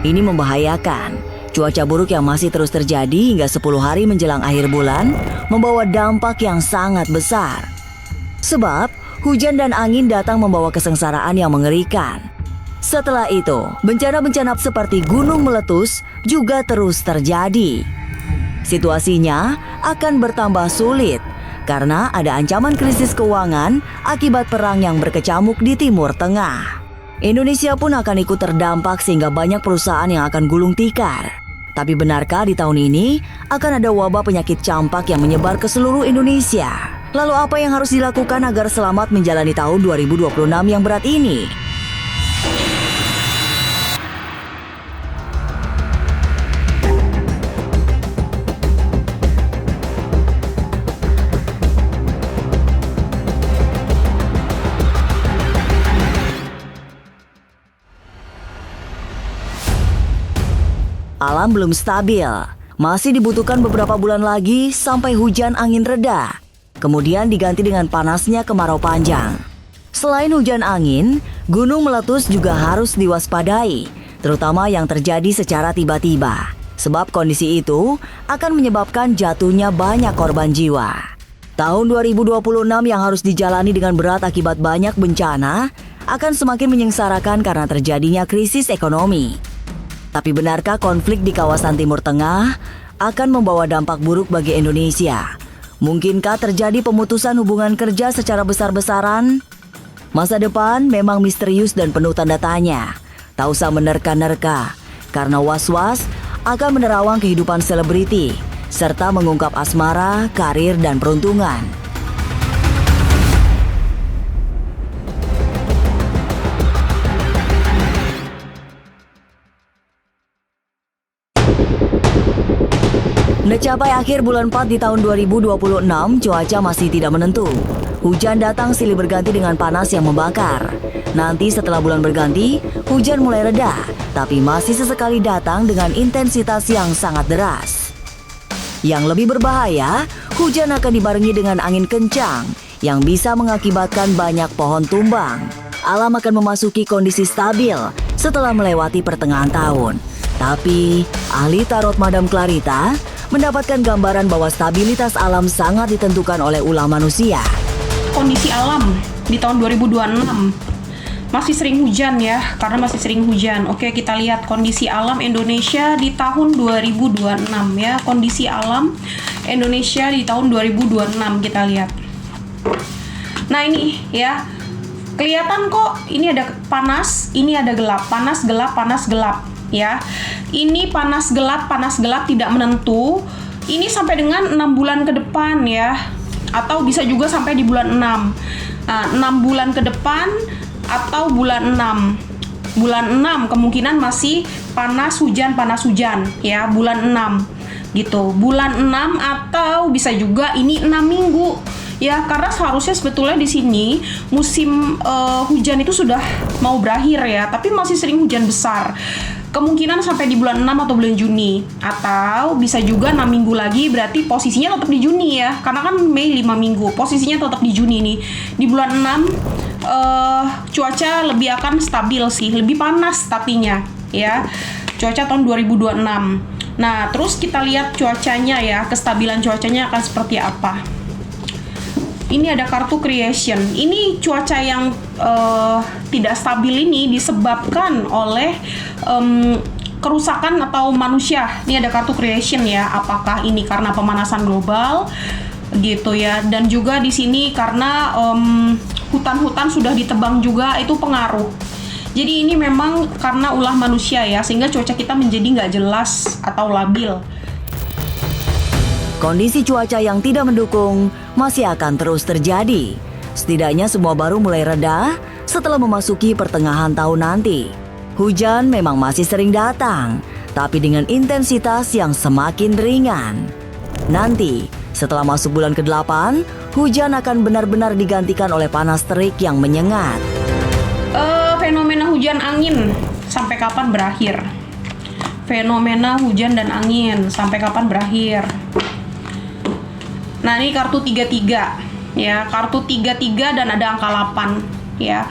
Ini membahayakan. Cuaca buruk yang masih terus terjadi hingga 10 hari menjelang akhir bulan membawa dampak yang sangat besar. Sebab hujan dan angin datang membawa kesengsaraan yang mengerikan. Setelah itu, bencana-bencana seperti gunung meletus juga terus terjadi. Situasinya akan bertambah sulit karena ada ancaman krisis keuangan akibat perang yang berkecamuk di Timur Tengah. Indonesia pun akan ikut terdampak sehingga banyak perusahaan yang akan gulung tikar. Tapi benarkah di tahun ini akan ada wabah penyakit campak yang menyebar ke seluruh Indonesia? Lalu apa yang harus dilakukan agar selamat menjalani tahun 2026 yang berat ini? Alam belum stabil, masih dibutuhkan beberapa bulan lagi sampai hujan angin reda, kemudian diganti dengan panasnya kemarau panjang. Selain hujan angin, gunung meletus juga harus diwaspadai, terutama yang terjadi secara tiba-tiba, sebab kondisi itu akan menyebabkan jatuhnya banyak korban jiwa. Tahun 2026 yang harus dijalani dengan berat akibat banyak bencana akan semakin menyengsarakan karena terjadinya krisis ekonomi. Tapi benarkah konflik di kawasan Timur Tengah akan membawa dampak buruk bagi Indonesia? Mungkinkah terjadi pemutusan hubungan kerja secara besar-besaran? Masa depan memang misterius dan penuh tanda tanya. Tak usah menerka-nerka, karena was-was akan menerawang kehidupan selebriti, serta mengungkap asmara, karir, dan peruntungan. Mencapai akhir bulan 4 di tahun 2026, cuaca masih tidak menentu. Hujan datang silih berganti dengan panas yang membakar. Nanti setelah bulan berganti, hujan mulai reda, tapi masih sesekali datang dengan intensitas yang sangat deras. Yang lebih berbahaya, hujan akan dibarengi dengan angin kencang yang bisa mengakibatkan banyak pohon tumbang. Alam akan memasuki kondisi stabil setelah melewati pertengahan tahun. Tapi, ahli tarot Madam Clarita mendapatkan gambaran bahwa stabilitas alam sangat ditentukan oleh ulah manusia. Kondisi alam di tahun 2026 masih sering hujan ya, karena masih sering hujan. Oke, kita lihat kondisi alam Indonesia di tahun 2026 ya. Kondisi alam Indonesia di tahun 2026 kita lihat. Nah ini ya, kelihatan kok ini ada panas, ini ada gelap, panas gelap, panas gelap ya. Ini panas gelap tidak menentu. Ini sampai dengan 6 bulan ke depan ya, atau bisa juga sampai di bulan 6. Nah, 6 bulan ke depan atau bulan 6. Bulan 6 kemungkinan masih panas hujan ya, bulan 6 gitu. Bulan 6 atau bisa juga ini 6 minggu. Ya, karena seharusnya sebetulnya di sini musim hujan itu sudah mau berakhir ya, tapi masih sering hujan besar. Kemungkinan sampai di bulan 6 atau bulan Juni. Atau bisa juga 6 minggu lagi, berarti posisinya tetap di Juni ya. Karena kan Mei 5 minggu, posisinya tetap di Juni nih. Di bulan 6 cuaca lebih akan stabil sih, lebih panas tapinya ya. Cuaca tahun 2026. Nah, terus kita lihat cuacanya ya, kestabilan cuacanya akan seperti apa. Ini ada kartu creation. Ini cuaca yang tidak stabil ini disebabkan oleh kerusakan atau manusia. Ini ada kartu creation ya. Apakah ini karena pemanasan global gitu ya? Dan juga di sini karena hutan-hutan sudah ditebang juga, itu pengaruh. Jadi ini memang karena ulah manusia ya, sehingga cuaca kita menjadi nggak jelas atau labil. Kondisi cuaca yang tidak mendukung masih akan terus terjadi. Setidaknya semua baru mulai reda setelah memasuki pertengahan tahun nanti. Hujan memang masih sering datang, tapi dengan intensitas yang semakin ringan. Nanti, setelah masuk bulan ke-8, hujan akan benar-benar digantikan oleh panas terik yang menyengat. Fenomena hujan angin sampai kapan berakhir? Fenomena hujan dan angin sampai kapan berakhir? Nah, ini kartu 33 ya, kartu 33 dan ada angka 8. ya.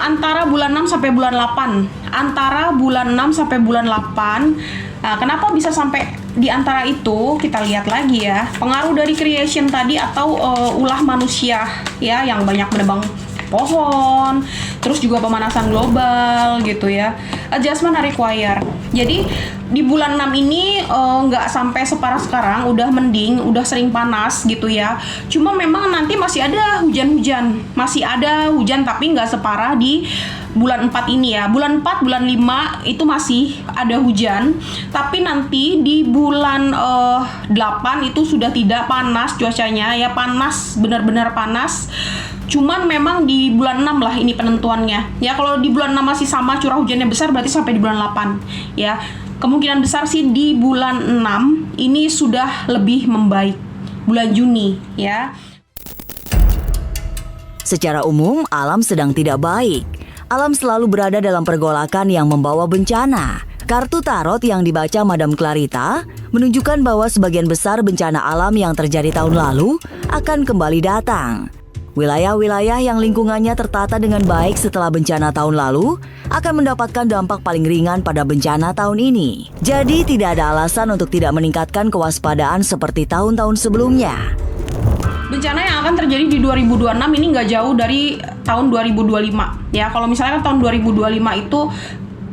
Antara bulan 6 sampai bulan 8. Antara bulan 6 sampai bulan 8. Nah, kenapa bisa sampai di antara itu? Kita lihat lagi ya. Pengaruh dari creation tadi atau ulah manusia ya yang banyak menebang pohon, terus juga pemanasan global gitu ya. Adjustment are required. Jadi di bulan 6 ini nggak sampai separah sekarang, udah mending, udah sering panas gitu ya. Cuma memang nanti masih ada hujan-hujan, masih ada hujan tapi nggak separah di bulan 4 ini ya. Bulan 4, bulan 5 itu masih ada hujan, tapi nanti di bulan 8 itu sudah tidak panas cuacanya ya, panas, benar-benar panas. Cuman memang di bulan 6 lah ini penentuannya. Ya kalau di bulan 6 masih sama curah hujannya besar berarti sampai di bulan 8 ya. Kemungkinan besar sih di bulan 6 ini sudah lebih membaik. Bulan Juni ya. Secara umum, alam sedang tidak baik. Alam selalu berada dalam pergolakan yang membawa bencana. Kartu tarot yang dibaca Madam Clarita menunjukkan bahwa sebagian besar bencana alam yang terjadi tahun lalu akan kembali datang. Wilayah-wilayah yang lingkungannya tertata dengan baik setelah bencana tahun lalu akan mendapatkan dampak paling ringan pada bencana tahun ini. Jadi tidak ada alasan untuk tidak meningkatkan kewaspadaan seperti tahun-tahun sebelumnya. Bencana yang akan terjadi di 2026 ini nggak jauh dari tahun 2025 ya. Kalau misalnya tahun 2025 itu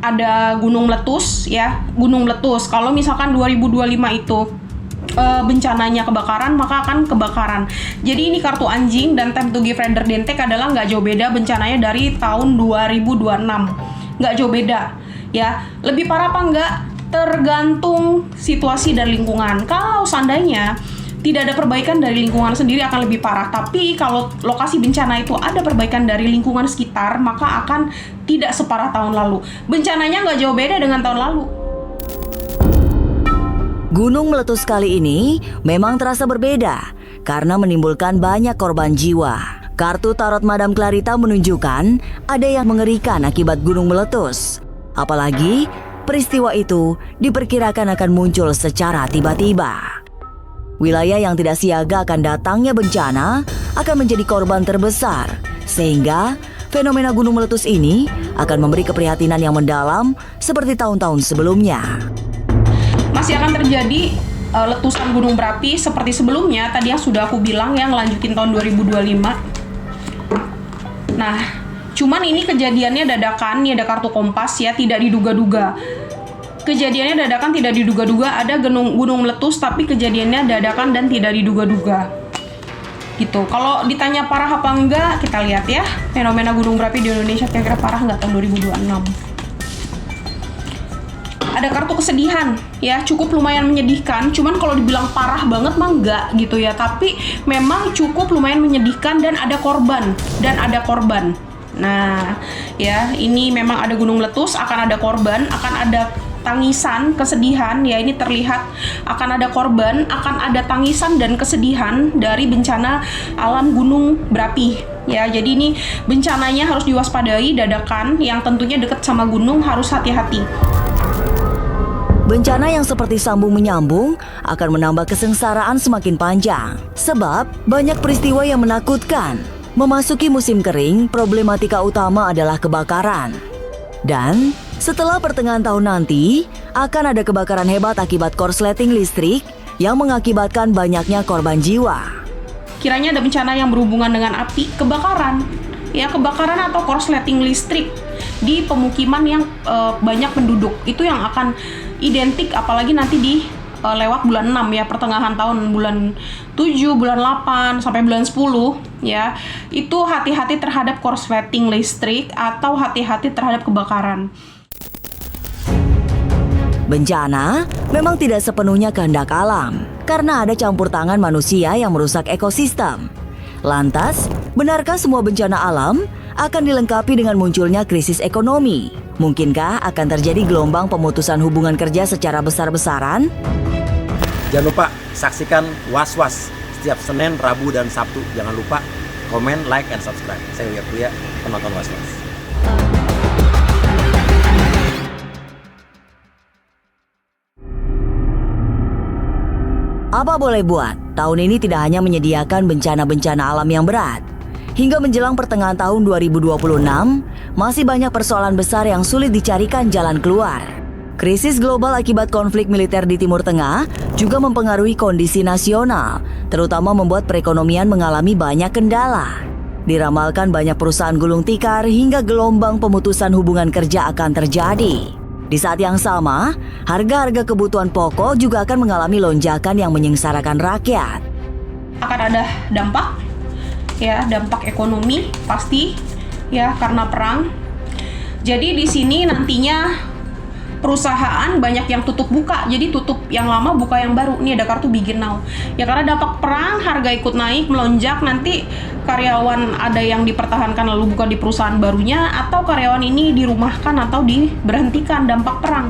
ada gunung meletus ya, gunung meletus. Kalau misalkan 2025 itu bencananya kebakaran, maka akan kebakaran. Jadi ini kartu anjing dan time to give render dentek adalah nggak jauh beda bencananya dari tahun 2026. Nggak jauh beda ya. Lebih parah apa enggak? Tergantung situasi dan lingkungan. Kalau seandainya tidak ada perbaikan dari lingkungan sendiri akan lebih parah. Tapi kalau lokasi bencana itu ada perbaikan dari lingkungan sekitar, maka akan tidak separah tahun lalu. Bencananya nggak jauh beda dengan tahun lalu. Gunung meletus kali ini memang terasa berbeda karena menimbulkan banyak korban jiwa. Kartu tarot Madam Clarita menunjukkan ada yang mengerikan akibat gunung meletus. Apalagi peristiwa itu diperkirakan akan muncul secara tiba-tiba. Wilayah yang tidak siaga akan datangnya bencana akan menjadi korban terbesar, sehingga fenomena gunung meletus ini akan memberi keprihatinan yang mendalam seperti tahun-tahun sebelumnya. Masih akan terjadi letusan gunung berapi seperti sebelumnya, tadi yang sudah aku bilang yang lanjutin tahun 2025. Nah, cuman ini kejadiannya dadakan, ini ada kartu kompas ya, tidak diduga-duga. Kejadiannya dadakan, tidak diduga-duga, ada gunung meletus tapi kejadiannya dadakan dan tidak diduga-duga. Gitu. Kalau ditanya parah apa enggak, kita lihat ya. Fenomena gunung berapi di Indonesia kira-kira parah enggak tahun 2026? Ada kartu kesedihan ya, cukup lumayan menyedihkan. Cuman kalau dibilang parah banget mah enggak gitu ya, tapi memang cukup lumayan menyedihkan dan ada korban. Nah ya, ini memang ada gunung meletus, akan ada korban, akan ada tangisan, kesedihan ya, ini terlihat akan ada korban, akan ada tangisan dan kesedihan dari bencana alam gunung berapi ya. Jadi ini bencananya harus diwaspadai, dadakan, yang tentunya dekat sama gunung harus hati-hati. Bencana yang seperti sambung menyambung akan menambah kesengsaraan semakin panjang. Sebab banyak peristiwa yang menakutkan. Memasuki musim kering, problematika utama adalah kebakaran. Dan setelah pertengahan tahun nanti, akan ada kebakaran hebat akibat korsleting listrik yang mengakibatkan banyaknya korban jiwa. Kiranya ada bencana yang berhubungan dengan api, kebakaran. Ya, kebakaran atau korsleting listrik di pemukiman yang banyak penduduk. Itu yang akan identik, apalagi nanti di lewat bulan 6 ya, pertengahan tahun, bulan 7, bulan 8 sampai bulan 10 ya. Itu hati-hati terhadap korsleting listrik atau hati-hati terhadap kebakaran. Bencana memang tidak sepenuhnya kehendak alam karena ada campur tangan manusia yang merusak ekosistem. Lantas, benarkah semua bencana alam akan dilengkapi dengan munculnya krisis ekonomi? Mungkinkah akan terjadi gelombang pemutusan hubungan kerja secara besar-besaran? Jangan lupa saksikan Was-Was setiap Senin, Rabu, dan Sabtu. Jangan lupa komen, like, and subscribe. Saya Uya Kuya, penonton Was-Was. Apa boleh buat, tahun ini tidak hanya menyediakan bencana-bencana alam yang berat. Hingga menjelang pertengahan tahun 2026, masih banyak persoalan besar yang sulit dicarikan jalan keluar. Krisis global akibat konflik militer di Timur Tengah juga mempengaruhi kondisi nasional, terutama membuat perekonomian mengalami banyak kendala. Diramalkan banyak perusahaan gulung tikar hingga gelombang pemutusan hubungan kerja akan terjadi. Di saat yang sama, harga-harga kebutuhan pokok juga akan mengalami lonjakan yang menyengsarakan rakyat. Akan ada dampak, ya, dampak ekonomi pasti, ya, karena perang. Jadi di sini nantinya perusahaan banyak yang tutup buka, jadi tutup yang lama buka yang baru. Ini ada kartu Begin Now. Ya karena dampak perang, harga ikut naik, melonjak, nanti karyawan ada yang dipertahankan lalu buka di perusahaan barunya, atau karyawan ini dirumahkan atau diberhentikan. Dampak perang.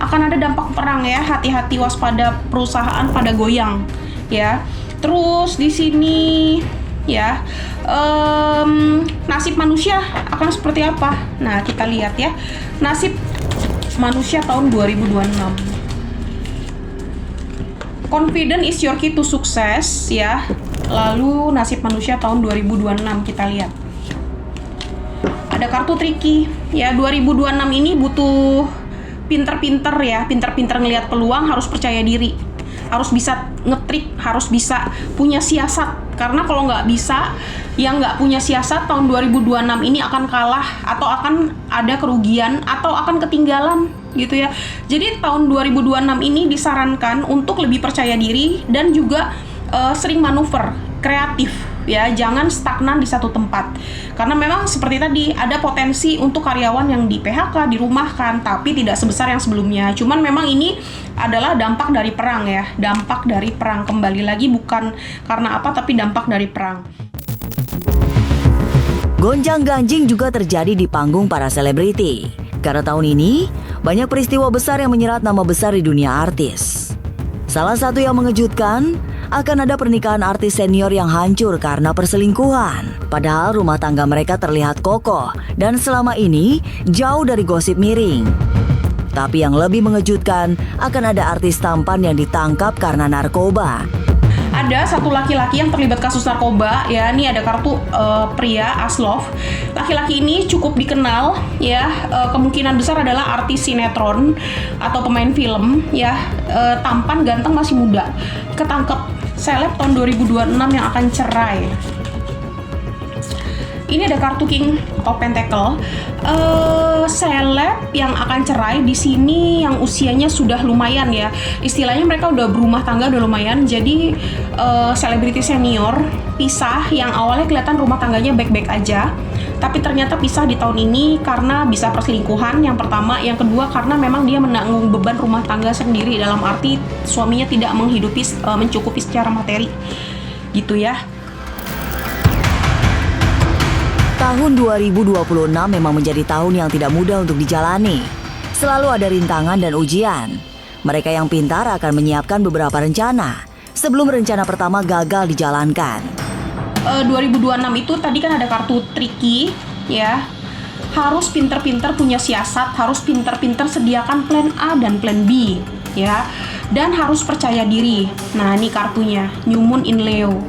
Akan ada dampak perang ya, hati-hati, waspada, perusahaan pada goyang ya. Terus di sini ya, nasib manusia akan seperti apa? Nah, kita lihat ya. Nasib manusia tahun 2026. Confident is your key to success ya. Lalu nasib manusia tahun 2026 kita lihat. Ada kartu tricky ya. 2026 ini butuh pinter-pinter ya, pinter-pinter ngelihat peluang, harus percaya diri. Harus bisa ngetrik, harus bisa punya siasat. Karena kalau nggak bisa, yang nggak punya siasat tahun 2026 ini akan kalah, atau akan ada kerugian, atau akan ketinggalan gitu ya. Jadi tahun 2026 ini disarankan untuk lebih percaya diri dan juga sering manuver, kreatif ya, jangan stagnan di satu tempat. Karena memang seperti tadi, ada potensi untuk karyawan yang di PHK, dirumahkan, tapi tidak sebesar yang sebelumnya. Cuman memang ini adalah dampak dari perang ya, dampak dari perang. Kembali lagi bukan karena apa, tapi dampak dari perang. Gonjang-ganjing juga terjadi di panggung para selebriti. Karena tahun ini, banyak peristiwa besar yang menyerat nama besar di dunia artis. Salah satu yang mengejutkan, akan ada pernikahan artis senior yang hancur karena perselingkuhan. Padahal rumah tangga mereka terlihat kokoh dan selama ini jauh dari gosip miring. Tapi yang lebih mengejutkan, akan ada artis tampan yang ditangkap karena narkoba. Ada satu laki-laki yang terlibat kasus narkoba ya. Ini ada kartu pria Aslov. Laki-laki ini cukup dikenal ya, kemungkinan besar adalah artis sinetron atau pemain film ya, tampan, ganteng, masih muda. Ketangkep seleb tahun 2026 yang akan cerai. Ini ada kartu King of Pentacle. Seleb yang akan cerai di sini yang usianya sudah lumayan ya. Istilahnya mereka udah berumah tangga, udah lumayan. Jadi selebriti senior pisah, yang awalnya kelihatan rumah tangganya baik-baik aja, tapi ternyata pisah di tahun ini karena bisa perselingkuhan yang pertama, yang kedua karena memang dia menanggung beban rumah tangga sendiri, dalam arti suaminya tidak mencukupi secara materi gitu ya. Tahun 2026 memang menjadi tahun yang tidak mudah untuk dijalani. Selalu ada rintangan dan ujian. Mereka yang pintar akan menyiapkan beberapa rencana sebelum rencana pertama gagal dijalankan. 2026 itu tadi kan ada kartu tricky ya. Harus pinter-pinter punya siasat, harus pinter-pinter sediakan plan A dan plan B ya. Dan harus percaya diri. Nah, ini kartunya, New Moon in Leo.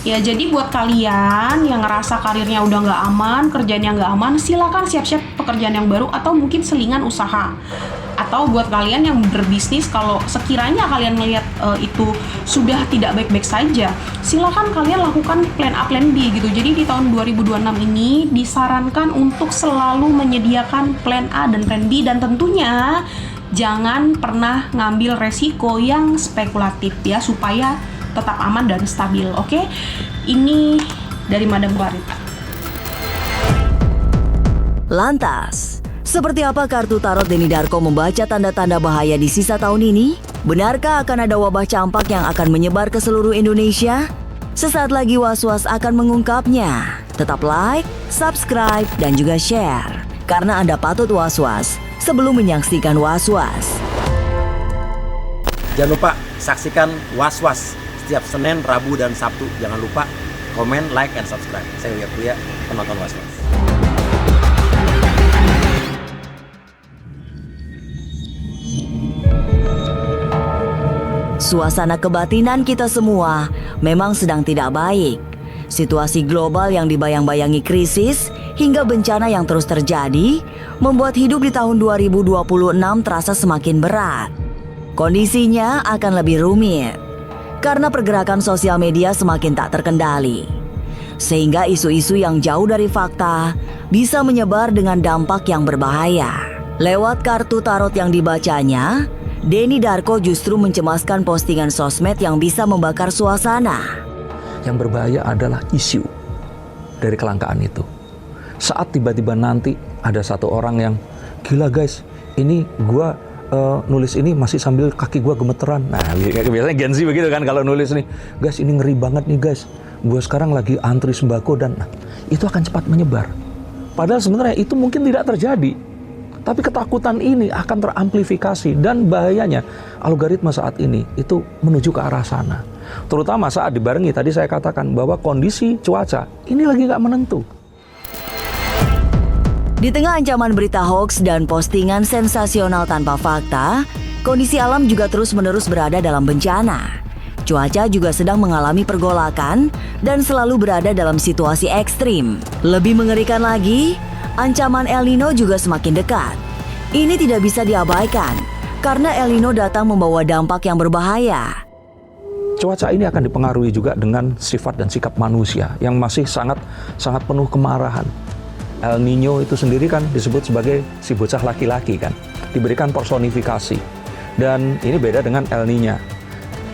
Ya, jadi buat kalian yang ngerasa karirnya udah nggak aman, kerjaannya nggak aman, silakan siap-siap pekerjaan yang baru atau mungkin selingan usaha. Atau buat kalian yang berbisnis, kalau sekiranya kalian melihat itu sudah tidak baik-baik saja, silakan kalian lakukan plan A, plan B gitu. Jadi di tahun 2026 ini disarankan untuk selalu menyediakan plan A dan plan B, dan tentunya jangan pernah ngambil resiko yang spekulatif ya, supaya tetap aman dan stabil, oke? Ini dari Madam Clarita. Lantas, seperti apa kartu tarot Denny Darko membaca tanda-tanda bahaya di sisa tahun ini? Benarkah akan ada wabah campak yang akan menyebar ke seluruh Indonesia? Sesaat lagi Was-Was akan mengungkapnya. Tetap like, subscribe, dan juga share. Karena Anda patut was-was sebelum menyaksikan Was-Was. Jangan lupa saksikan Was-Was setiap Senin, Rabu, dan Sabtu. Jangan lupa komen, like, and subscribe. Saya Uya Kuya, penonton Was-Was. Suasana kebatinan kita semua memang sedang tidak baik. Situasi global yang dibayang-bayangi krisis hingga bencana yang terus terjadi membuat hidup di tahun 2026 terasa semakin berat. Kondisinya akan lebih rumit karena pergerakan sosial media semakin tak terkendali. Sehingga isu-isu yang jauh dari fakta bisa menyebar dengan dampak yang berbahaya. Lewat kartu tarot yang dibacanya, Denny Darko justru mencemaskan postingan sosmed yang bisa membakar suasana. Yang berbahaya adalah isu dari kelangkaan itu. Saat tiba-tiba nanti ada satu orang yang, gila guys, ini gua nulis ini masih sambil kaki gua gemeteran. Nah, biasanya Gen Z begitu kan kalau nulis nih, guys ini ngeri banget nih guys, gua sekarang lagi antri sembako dan itu akan cepat menyebar. Padahal sebenarnya itu mungkin tidak terjadi. Tapi ketakutan ini akan teramplifikasi dan bahayanya algoritma saat ini itu menuju ke arah sana. Terutama saat dibarengi tadi saya katakan bahwa kondisi cuaca ini lagi nggak menentu. Di tengah ancaman berita hoaks dan postingan sensasional tanpa fakta, kondisi alam juga terus-menerus berada dalam bencana. Cuaca juga sedang mengalami pergolakan dan selalu berada dalam situasi ekstrim. Lebih mengerikan lagi, ancaman El Nino juga semakin dekat. Ini tidak bisa diabaikan karena El Nino datang membawa dampak yang berbahaya. Cuaca ini akan dipengaruhi juga dengan sifat dan sikap manusia yang masih sangat penuh kemarahan. El Nino itu sendiri kan disebut sebagai si bocah laki-laki kan, diberikan personifikasi. Dan ini beda dengan El Niña.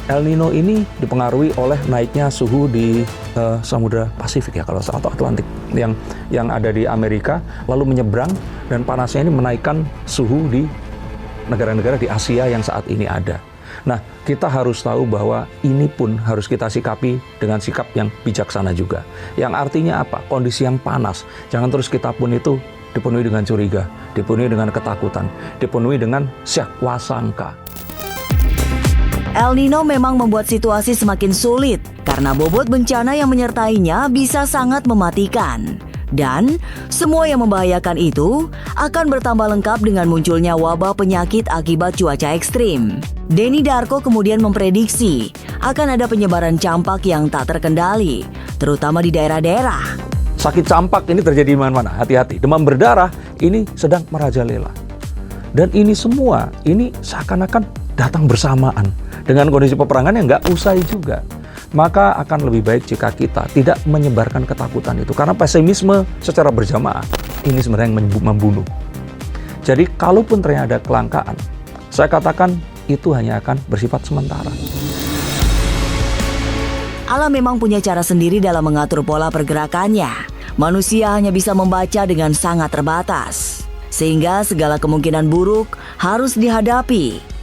El Nino ini dipengaruhi oleh naiknya suhu di Samudra Pasifik ya kalau atau Atlantik yang ada di Amerika, lalu menyeberang dan panasnya ini menaikkan suhu di negara-negara di Asia yang saat ini ada. Nah, kita harus tahu bahwa ini pun harus kita sikapi dengan sikap yang bijaksana juga. Yang artinya apa? Kondisi yang panas. Jangan terus kita pun itu dipenuhi dengan curiga, dipenuhi dengan ketakutan, dipenuhi dengan syakwasangka. El Nino memang membuat situasi semakin sulit karena bobot bencana yang menyertainya bisa sangat mematikan. Dan semua yang membahayakan itu akan bertambah lengkap dengan munculnya wabah penyakit akibat cuaca ekstrim. Denny Darko kemudian memprediksi akan ada penyebaran campak yang tak terkendali, terutama di daerah-daerah. Sakit campak ini terjadi di mana-mana, hati-hati. Demam berdarah ini sedang merajalela. Dan ini semua, ini seakan-akan datang bersamaan dengan kondisi peperangan yang nggak usai juga. Maka akan lebih baik jika kita tidak menyebarkan ketakutan itu. Karena pesimisme secara berjamaah ini sebenarnya yang membunuh. Jadi kalaupun ternyata ada kelangkaan, saya katakan itu hanya akan bersifat sementara. Alam memang punya cara sendiri dalam mengatur pola pergerakannya. Manusia hanya bisa membaca dengan sangat terbatas. Sehingga segala kemungkinan buruk harus dihadapi.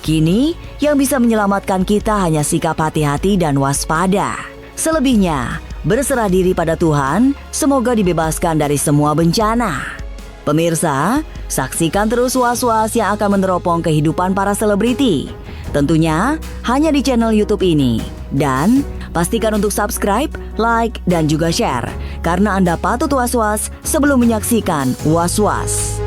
Kini, yang bisa menyelamatkan kita hanya sikap hati-hati dan waspada. Selebihnya, berserah diri pada Tuhan, semoga dibebaskan dari semua bencana. Pemirsa, saksikan terus Was-Was yang akan meneropong kehidupan para selebriti. Tentunya, hanya di channel YouTube ini. Dan, pastikan untuk subscribe, like, dan juga share. Karena Anda patut was-was sebelum menyaksikan Was-Was.